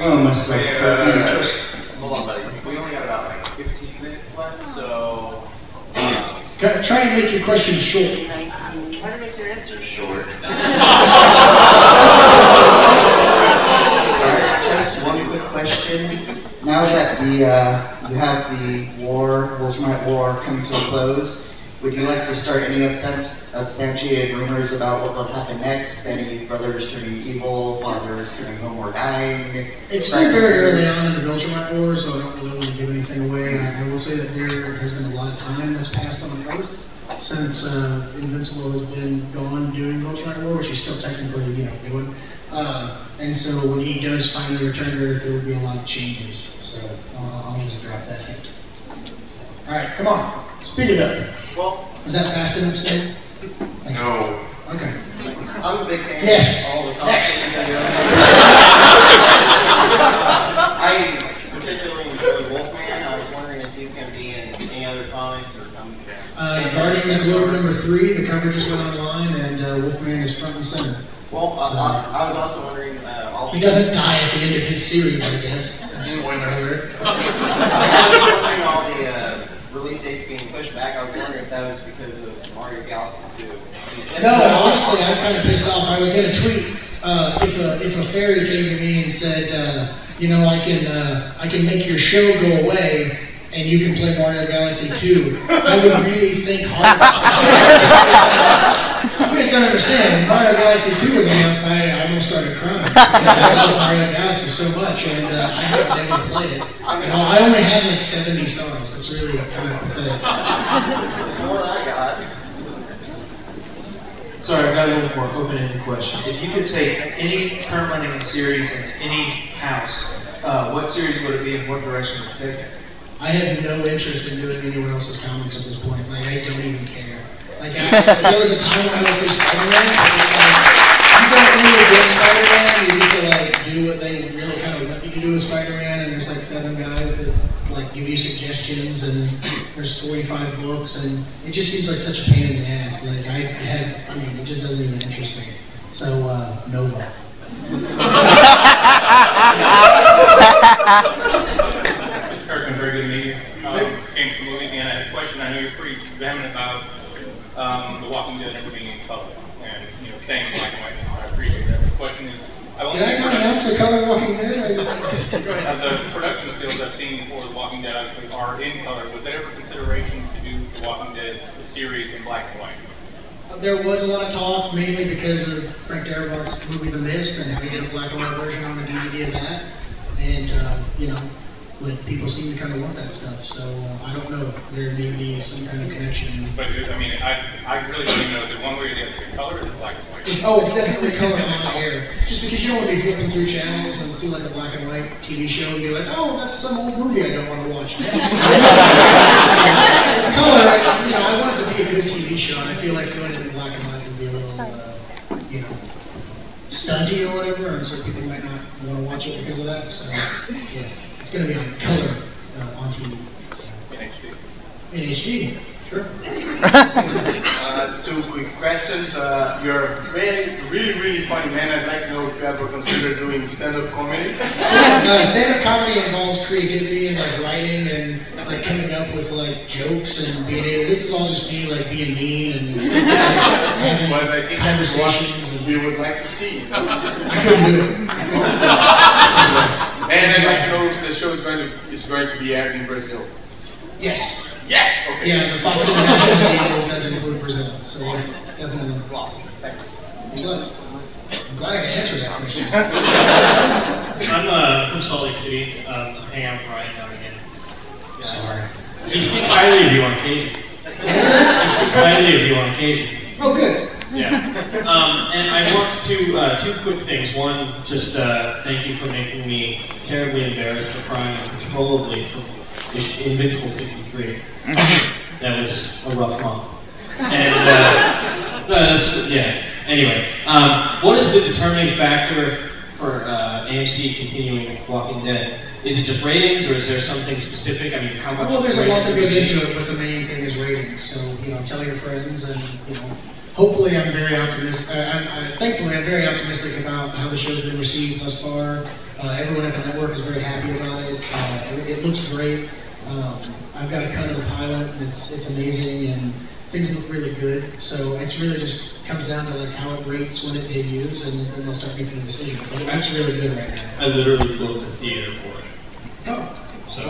Oh, must Wait, hold on, buddy. We only got about like 15 minutes left, so... Try and make your question short. Try to make your answer short. Just one quick question. Now that you have the Wolfmite War coming to a close, would you like to start any substantiated rumors about what will happen next? Any brothers turning evil, fathers turning home or dying? It's still very early on in the Ultramite War, so I don't really want to give anything away. I will say that there has been a lot of time that's passed on Earth since Invincible has been gone doing Ultramite War, which he's still technically, doing. And so when he does finally return to Earth, there will be a lot of changes. So I'll just drop that hint. All right, come on, speed it up. Well, is that fast enough, Sam? No. Okay. I'm a big fan yes. of all the Next. I particularly enjoy Wolfman. I was wondering if he's going to be in any other comics or something. Guardian the Globe #3, the cover just went online, and Wolfman is front and center. Well, I was also wondering... he doesn't die at the end of his series, I guess. Spoiler alert. I was wondering all the release dates being pushed back. I was wondering if that was because of Mario Galaxy 2. No, honestly, I'm kind of pissed off. I was going to tweet if a fairy came to me and said, I can make your show go away and you can play Mario Galaxy 2, I would really think hard about it. You guys don't understand. Mario Galaxy 2 was announced, I almost started crying. I love Mario Galaxy so much, and I haven't been able to play it. I only have like 70 stars. That's really kind of pathetic. More than I got. Sorry, I've got a little more open-ended question. If you could take any current running series in any house, what series would it be and what direction would it take it? I have no interest in doing anyone else's comics at this point. Like, I don't even care. Like, there was a time when I would say Spider-Man, but it's like, you don't really get Spider-Man, you need to, like, do what they really kind of want you to do with Spider-Man, and there's, like, 7 guys that, like, give you suggestions, and there's 45 books, and it just seems like such a pain in the ass. Like, it just doesn't even interest me. So, Nova. Kirkman, very good to meet you. Came from Louisiana. I had a question. I know you're pretty vehement about The Walking Dead being in color and staying in black and white. I appreciate that. The question is, did I not announce the color Walking Dead? The production skills I've seen for The Walking Dead actually are in color. Was there ever consideration to do The Walking Dead the series in black and white? There was a lot of talk, mainly because of Frank Darabont's movie The Mist and how he did a black and white version on the DVD of that. And, but people seem to kind of want that stuff, so I don't know. There may be some kind of connection. But, I mean, I really don't even know. Is it one way or the other? Is it color or is it black and white? It's definitely color on the air. Just because you don't want to be flipping through channels and see like a black and white TV show and be like, oh, that's some old movie I don't want to watch next. It's color. I want it to be a good TV show, and I feel like doing it in black and white would be a little, stunty or whatever, and so people might not want to watch it because of that. So, yeah, it's going to be on color on TV. In HD, sure. 2 quick questions. You're a really funny man. I'd like to know if you ever consider doing stand-up comedy. Stand-up comedy involves creativity and like writing and like coming up with like jokes and being able. This is all just me like being mean and having but I think conversations. And we would like to see. I couldn't do it. And I'd like to know if the show is going to be aired in Brazil. Yes. Yes. Okay. Yeah, the Fox International deal does include Brazil, so yeah, definitely. Excellent. I'm glad I can answer that question. I'm from Salt Lake City. I hang out with Ryan now and again. Yeah. Sorry. He speaks highly of you on occasion. What is that? He speaks highly of you on occasion. Oh, good. Yeah. And I want to 2 quick things. One, just thank you for making me terribly embarrassed for crying uncontrollably from Invincible 63. That was a rough month. And, anyway. What is the determining factor for AMC continuing Walking Dead? Is it just ratings, or is there something specific? I mean, how much? Well, there's a lot that goes into it, but the main thing is ratings. So, tell your friends and, hopefully I'm very optimistic. Thankfully, I'm very optimistic about how the show's been received thus far. Everyone at the network is very happy about it. It looks great. I've got a cut of the pilot, and it's amazing, and things look really good. So it's really just comes down to like how it rates when it debuts, and then they'll start making a decision. But it looks really good right now. I literally built a theater for it. Oh, So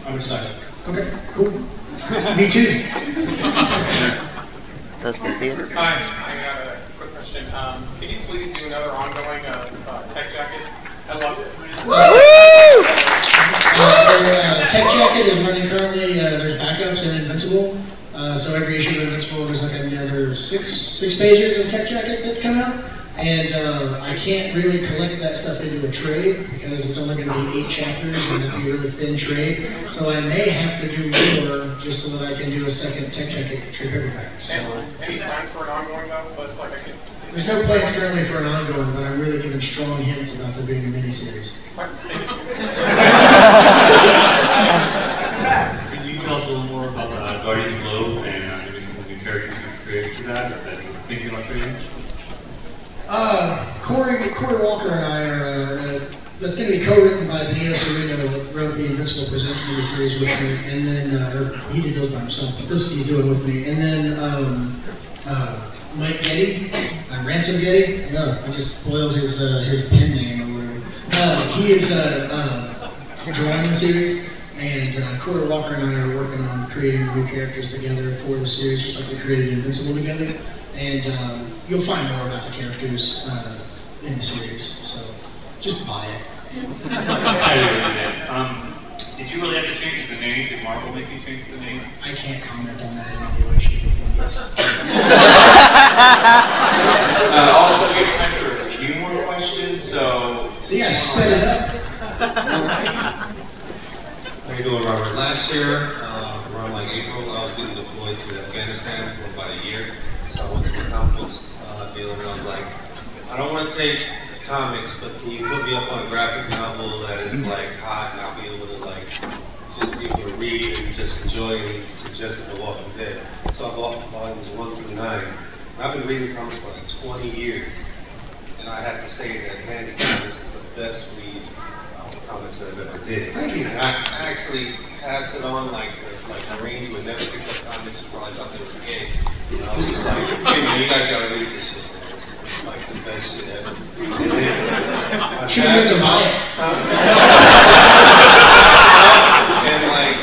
I'm excited. okay, cool. Me too. That's the theater. Hi, I got a quick question. Can you please do another ongoing Tech Jacket? I loved it. Tech Jacket is running currently. There's backups in Invincible. So every issue of Invincible, there's like another six pages of Tech Jacket that come out. And I can't really collect that stuff into a trade because it's only going to be 8 chapters and it'll be a really thin trade. So I may have to do more just so that I can do a second Tech Jacket trade paperback. So, Any plans for an ongoing though? Let's like I can. there's no plans currently for an ongoing, but I'm really giving strong hints about there being a miniseries. Can you tell us a little more about Guardian of the Globe and maybe some of the new characters you've created for that you're thinking about creating? Corey Walker and I are, that's going to be co-written by Benito Cerino, that wrote the Invincible Presents miniseries with me, and then, or he did those by himself, but this he's doing with me, and then Mike Getty, Ransom Getty, I just spoiled his pen name or whatever. He is drawing the series, and Corey Walker and I are working on creating new characters together for the series, just like we created Invincible together. And you'll find more about the characters in the series, so just buy it. Did you really have to change the name? Did Marvel make you change the name? I can't comment on that in any way, shape, or form. Also, we have time for a few more questions, so... See, I set it up. How you doing, Robert? Last year, around like April, I was getting deployed to Afghanistan for about a year. So I went to the comic books dealer and I was like, I don't want to take comics, but can you put me up on a graphic novel that is like hot and I'll be able to like just be able to read and just enjoy it, and suggested The Walking Dead. So I bought volumes 1 through 9. And I've been reading comics for like 20 years. And I have to say that hands down, this is the best read of comics that I've ever did. Thank you. And I actually passed it on like Marines who had never picked up comics who probably thought they were gay. You know, I was just like, hey man, you guys gotta read this shit. It's like the best shit ever. And then Should have to buy it. And like,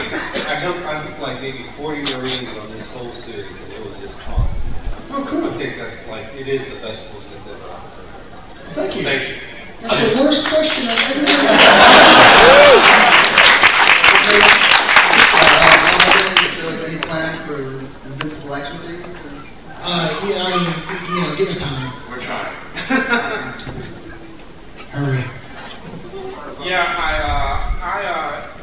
I helped like maybe 40 Marines on this whole series, and it was just awesome. Oh, cool. I think that's like, it is the best book that's ever out there. Thank you. Thank you. That's the worst question I've ever been Any plans for Invincible action figures? Yeah, I mean, give us time. We're trying. Hurry. Yeah, I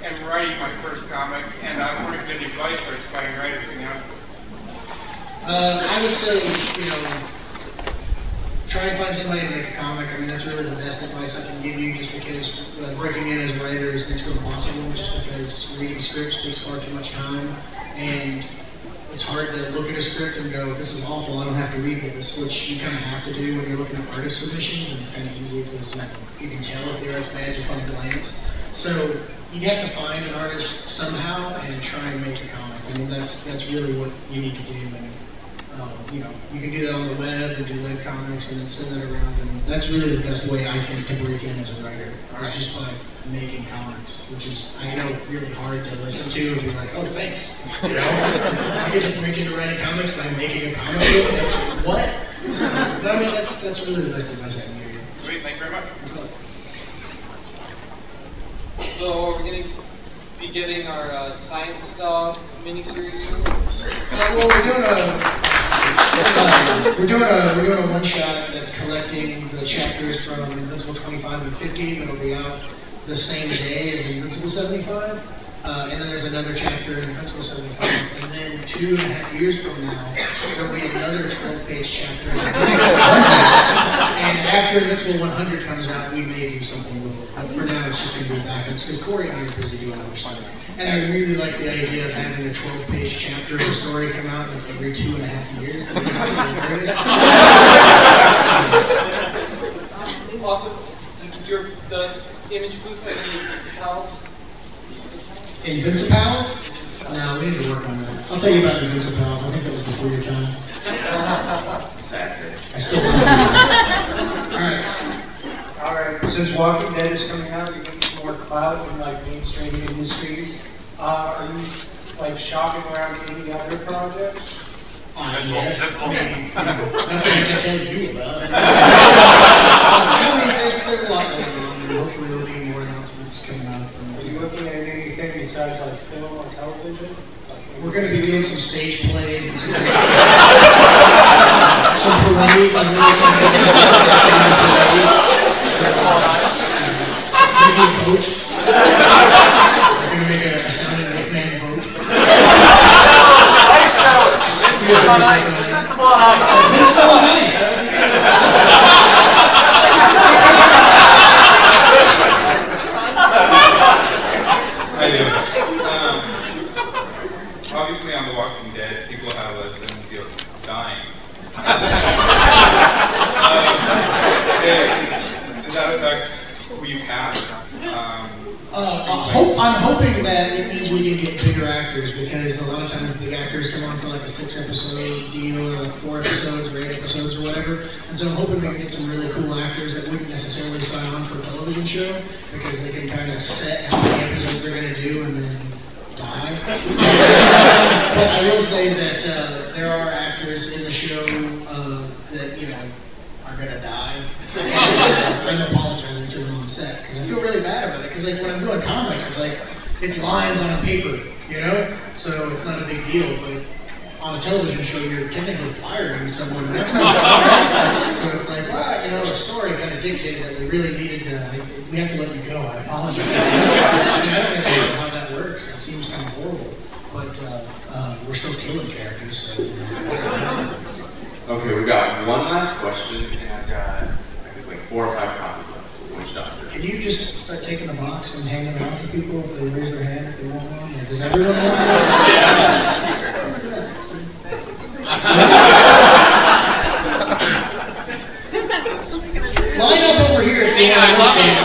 am writing my first comic, and I want to give advice for aspiring writers, to be honest. I would say, try and find somebody to make a comic. I mean, that's really the best advice I can give you, just because breaking in as a writer is next to impossible, just because reading scripts takes far too much time, and it's hard to look at a script and go, this is awful, I don't have to read this, which you kind of have to do when you're looking at artist submissions, and it's kind of easy because you can tell if the art's bad just by a glance. So you have to find an artist somehow and try and make a comic. I mean, that's really what you need to do. And you can do that on the web and do web comics and then send that around. And that's really the best way, I think, to break in as a writer, is just by making comics, which is, I know, really hard to listen to and be like, oh, thanks. I get to break into writing comics by making a comic book. That's what? So, but I mean, that's really the best advice I can give you. Sweet, thank you very much. So we're going to be getting our Science Dog miniseries soon? Well, we're doing a one-shot that's collecting the chapters from Invincible 25 and 50 that'll be out the same day as Invincible 75. And then there's another chapter in Invincible 75. And then 2.5 years from now, there'll be another 12-page chapter in Invincible 100. And after Invincible 100 comes out, we may do something with it. But for now, it's just going to be backups because Corey and I are busy doing other stuff. And I really like the idea of having a 12-page chapter of a story come out like every 2.5 years. I think that's hilarious. Also, does the image booth have any principals? Invincipals? No, we need to work on that. I'll tell you about Invincipals. I think that was before your time. I still love it. All right. Since Walking Dead is coming out, you're getting some more clout in like mainstream industries. Are you like shopping around any other projects? Yes. Nothing I can tell you about. I mean, there's a lot going on, and hopefully there'll be more announcements coming out. Are you looking at anything besides like film or television? We're going to be doing some stage plays and some parades. I'm really trying to get some parades. Maybe a boat. We're going to make a sound and make man boat. Invincible on Ice. I do. Obviously, on The Walking Dead, people have a tendency of dying. Does that affect who you cast? I'm hoping that it means we can get bigger actors because a lot of times big actors come on for like a 6-episode deal or like 4 episodes or 8 episodes or whatever. And so I'm hoping we can get some really cool actors that wouldn't necessarily sign on for a television show because they can kind of set how many episodes they're going to do and then die. But I will say that there are actors in the show that, you know, are going to die. And I'm apologizing to them on set because I feel really bad about it because like when I'm doing comics, it's lines on a paper, you know? So it's not a big deal, but on a television show, you're technically firing someone. And that's not fun. So it's like, well, you know, the story kind of dictated that we really needed to, we have to let you go. I apologize. I mean, I don't know how that works. It seems kind of horrible. But we're still killing characters, so. Okay, we got one last question, and I've got, I think, like 4 or 5 copies left. Which doctor? Can you just start taking the box and handing them out to people if they raise their hand if they want one? Or does everyone want one? Line up over here if you want one.